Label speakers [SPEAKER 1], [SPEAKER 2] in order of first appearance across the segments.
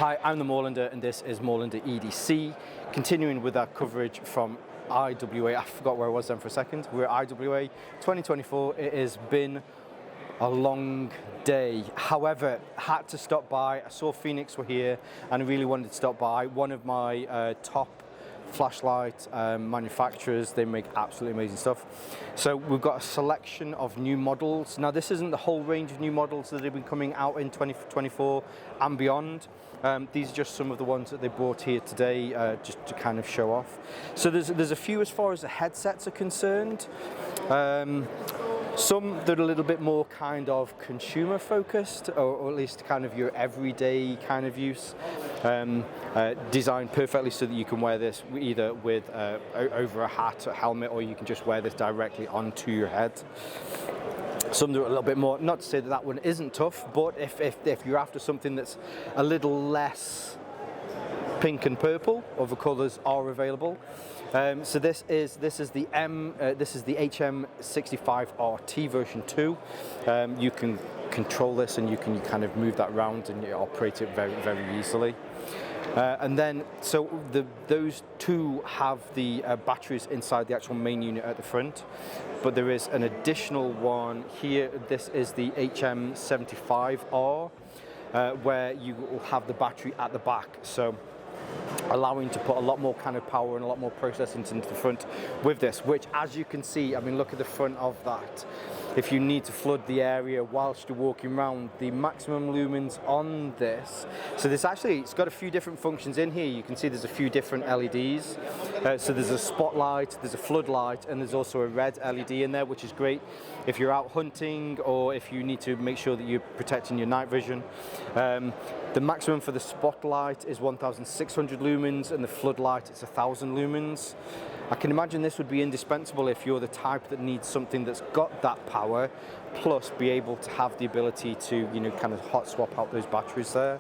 [SPEAKER 1] Hi, I'm the Moorlander and this is Moorlander EDC. Continuing with our coverage from IWA, I forgot where I was then for a second. We're at IWA2024. It has been a long day. However, had to stop by. I saw Fenix were here and I really wanted to stop by. One of my top flashlight manufacturers. They make absolutely amazing stuff. So we've got a selection of new models. Now this isn't the whole range of new models that have been coming out in 2024 and beyond. These are just some of the ones that they brought here today just to kind of show off. So there's a few as far as the headsets are concerned. Some that are a little bit more kind of consumer focused, or at least kind of your everyday kind of use. Designed perfectly so that you can wear this either with over a hat or helmet, or you can just wear this directly onto your head. Some do it a little bit more, not to say that that one isn't tough, but if you're after something that's a little less pink and purple, other colours are available. So this is the HM65RT version 2. You can control this and you can kind of move that around and you operate it very, very easily. And then, so those two have the batteries inside the actual main unit at the front, but there is an additional one here. This is the HM75R, where you will have the battery at the back. So allowing to put a lot more kind of power and a lot more processing into the front with this, which, as you can see, I mean, look at the front of that. If you need to flood the area whilst you're walking around, the maximum lumens on this. So this actually, it's got a few different functions in here. You can see there's a few different LEDs. So there's a spotlight, there's a floodlight, and there's also a red LED in there, which is great if you're out hunting or if you need to make sure that you're protecting your night vision. The maximum for the spotlight is 1,600 lumens, and the floodlight is 1,000 lumens. I can imagine this would be indispensable if you're the type that needs something that's got that power, plus be able to have the ability to, you know, kind of hot swap out those batteries there.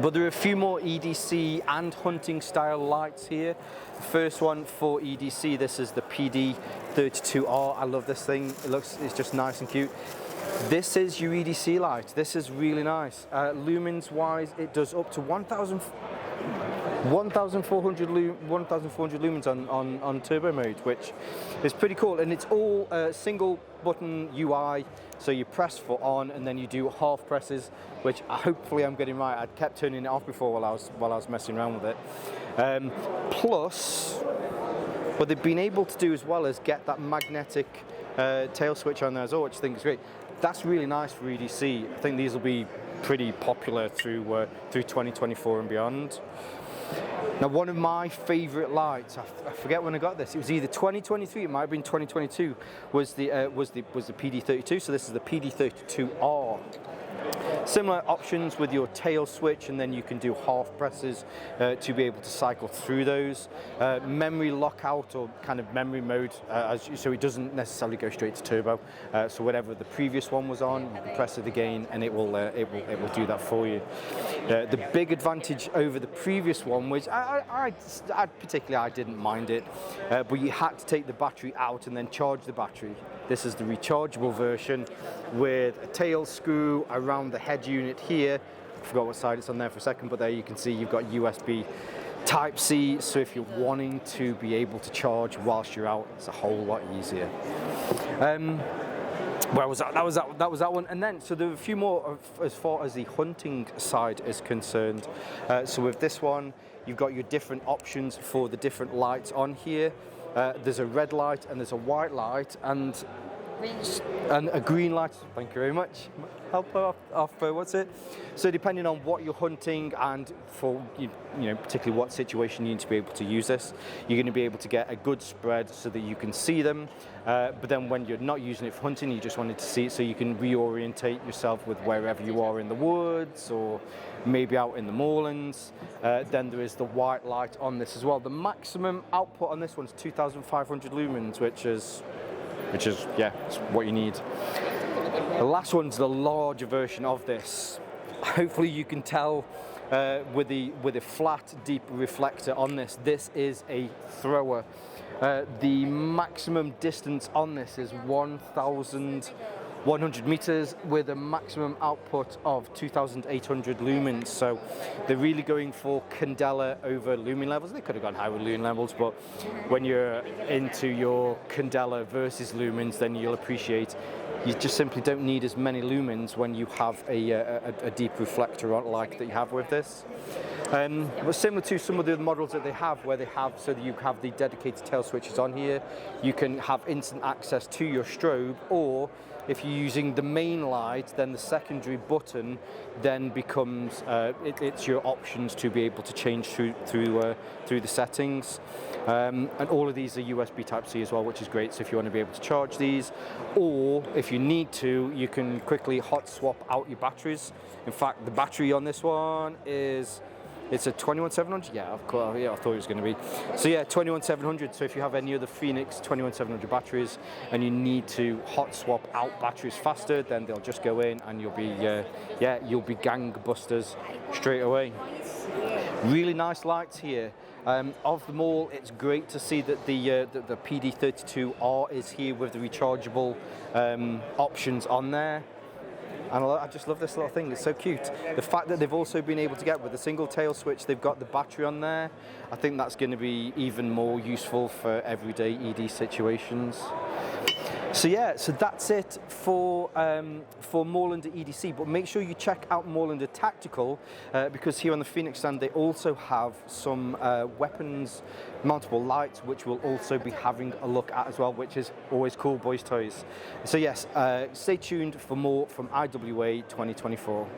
[SPEAKER 1] But there are a few more EDC and hunting style lights here. The first one for EDC, this is the PD32R. I love this thing. It's just nice and cute. This is your EDC light. This is really nice. Lumens wise, it does up to 1,400 lumens on turbo mode, which is pretty cool. And it's all single button UI. So you press for on, and then you do half presses, which hopefully I'm getting right. I kept turning it off before while I was messing around with it. Plus, what they've been able to do as well is get that magnetic tail switch on there as well, which I think is great. That's really nice for EDC. I think these will be pretty popular through 2024 and beyond. Now, one of my favourite lights, I forget when I got this. It was either 2023, it might have been 2022. Was the PD32. So this is the PD32R. Similar options with your tail switch, and then you can do half presses to be able to cycle through those. Memory lockout, or kind of memory mode, so it doesn't necessarily go straight to turbo. So whatever the previous one was on, you can press it again, and it will do that for you. The big advantage over the previous one was, I didn't mind it, but you had to take the battery out and then charge the battery. This is the rechargeable version with a tail screw around the head unit here. I forgot what side it's on there for a second, but there you can see you've got USB Type-C, so if you're wanting to be able to charge whilst you're out, it's a whole lot easier. Where was that? That was that one. And then, so there are a few more as far as the hunting side is concerned. So with this one, you've got your different options for the different lights on here. There's a red light and there's a white light and a green light. Thank you very much. Help off what's it? So depending on what you're hunting and for you know particularly what situation you need to be able to use this, you're going to be able to get a good spread so that you can see them. But then when you're not using it for hunting, you just wanted to see it so you can reorientate yourself with wherever you are in the woods or maybe out in the moorlands. Then there is the white light on this as well. The maximum output on this one is 2,500 lumens, which is yeah, it's what you need. The last one's the larger version of this. Hopefully you can tell with the flat deep reflector on this. This is a thrower. The maximum distance on this is 1,000 100 meters with a maximum output of 2,800 lumens. So they're really going for candela over lumen levels. They could have gone higher with lumen levels, but when you're into your candela versus lumens, then you'll appreciate you just simply don't need as many lumens when you have a deep reflector on like that you have with this. But similar to some of the models that they have, where they have, so that you have the dedicated tail switches on here, you can have instant access to your strobe, or if you're using the main light, then the secondary button then becomes, it's your options to be able to change through the settings. And all of these are USB Type-C as well, which is great, so if you want to be able to charge these, or if you need to, you can quickly hot swap out your batteries. In fact, the battery on this one is, it's a 21700, yeah, of course, yeah, I thought it was going to be. So yeah, 21700, so if you have any other Fenix 21700 batteries and you need to hot swap out batteries faster, then they'll just go in and you'll be, you'll be gangbusters straight away. Really nice lights here. Of them all, it's great to see that the PD32R is here with the rechargeable options on there. And I just love this little thing, it's so cute. The fact that they've also been able to get, with a single tail switch, they've got the battery on there. I think that's going to be even more useful for everyday ED situations. So yeah, so that's it for Moorlander EDC, but make sure you check out Moorlander Tactical, because here on the Fenix stand they also have some weapons mountable lights, which we'll also be having a look at as well, which is always cool, boys toys. So yes, stay tuned for more from IWA 2024.